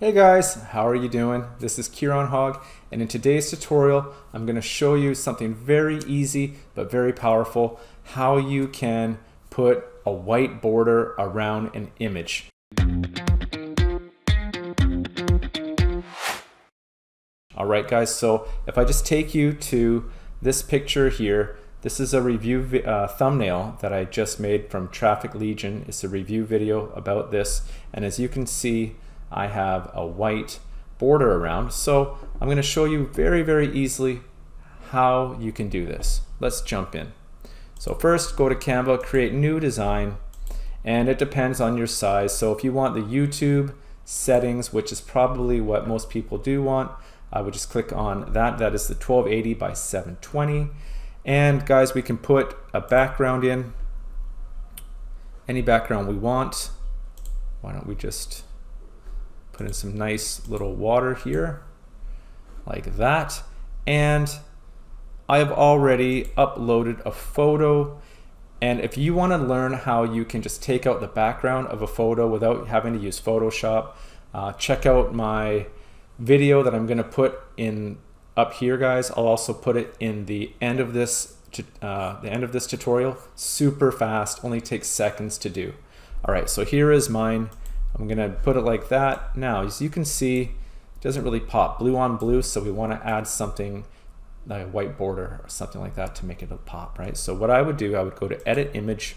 Hey guys, how are you doing? This is Keiron Hogg, and in today's tutorial I'm going to show you something very easy but very powerful, how you can put a white border around an image. Alright guys, so if I just take you to this picture here, this is a review thumbnail that I just made from Traffic Legion. It's a review video about this, and as you can see I have a white border around. So I'm going to show you very easily how you can do this. Let's jump in. So first go to Canva, create new design, and it depends on your size. So if you want the YouTube settings, which is probably what most people do want, I would just click on that. That is the 1280 by 720. And guys, we can put a background in, any background we want. Why don't we just put in some nice little water here like that. And I have already uploaded a photo, and if you want to learn how you can just take out the background of a photo without having to use Photoshop, check out my video that I'm going to put in up here, guys. I'll also put it in the end of this tutorial. Super fast, only takes seconds to do. All right, so here is mine. I'm gonna put it like that. Now, as you can see, it doesn't really pop blue on blue, so we want to add something like a white border or something like that to make it a pop, right? So what I would do, I would go to Edit Image.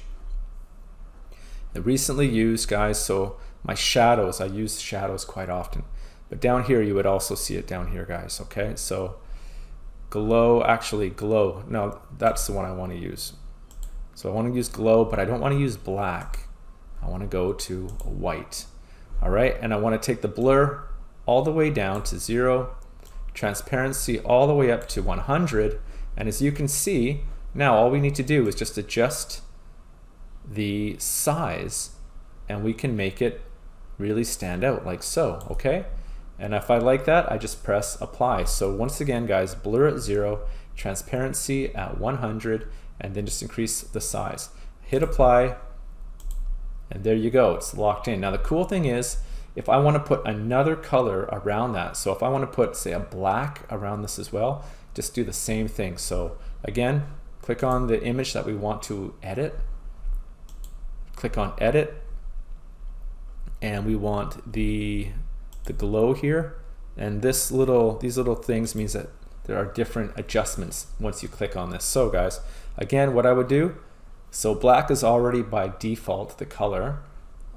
The recently used, guys, so my shadows, I use shadows quite often. But down here, you would also see it down here, guys, okay? So glow, actually glow. No, that's the one I want to use. So I want to use glow, but I don't want to use black. I want to go to white. All right, and I want to take the blur all the way down to 0, transparency all the way up to 100, and as you can see, now all we need to do is just adjust the size and we can make it really stand out like so, okay? And if I like that, I just press apply. So once again, guys, blur at 0, transparency at 100, and then just increase the size. Hit apply. And there you go, it's locked in. Now the cool thing is, if I want to put another color around that, so if I want to put, say, a black around this as well, just do the same thing. So again, click on the image that we want to edit, click on edit, and we want the glow here. And these little things means that there are different adjustments once you click on this. So guys, again, what I would do, so black is already by default the color.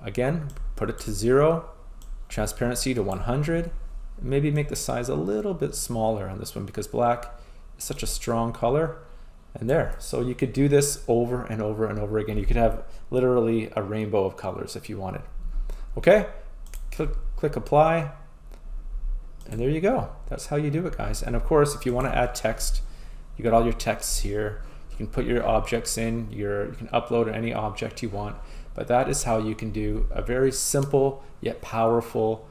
Again, put it to 0, transparency to 100. Maybe make the size a little bit smaller on this one because black is such a strong color. And there, so you could do this over and over and over again. You could have literally a rainbow of colors if you wanted. Okay, click apply, and there you go. That's how you do it, guys. And of course, if you want to add text, you got all your texts here. You can put your objects in, you can upload any object you want, but that is how you can do a very simple yet powerful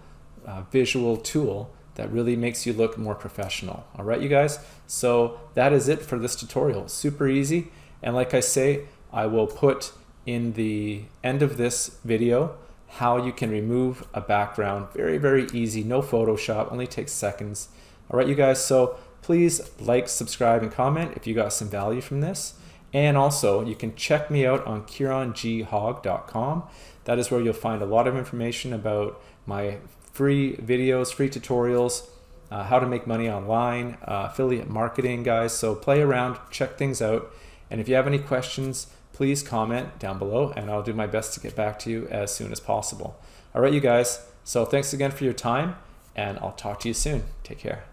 visual tool that really makes you look more professional. All right, you guys, so that is it for this tutorial. Super easy, and like I say, I will put in the end of this video how you can remove a background. Very easy, no Photoshop, only takes seconds. All right, you guys, so please like, subscribe, and comment if you got some value from this. And also, you can check me out on KeironGHogg.com. That is where you'll find a lot of information about my free videos, free tutorials, how to make money online, affiliate marketing, guys. So play around, check things out. And if you have any questions, please comment down below, and I'll do my best to get back to you as soon as possible. All right, you guys. So thanks again for your time, and I'll talk to you soon. Take care.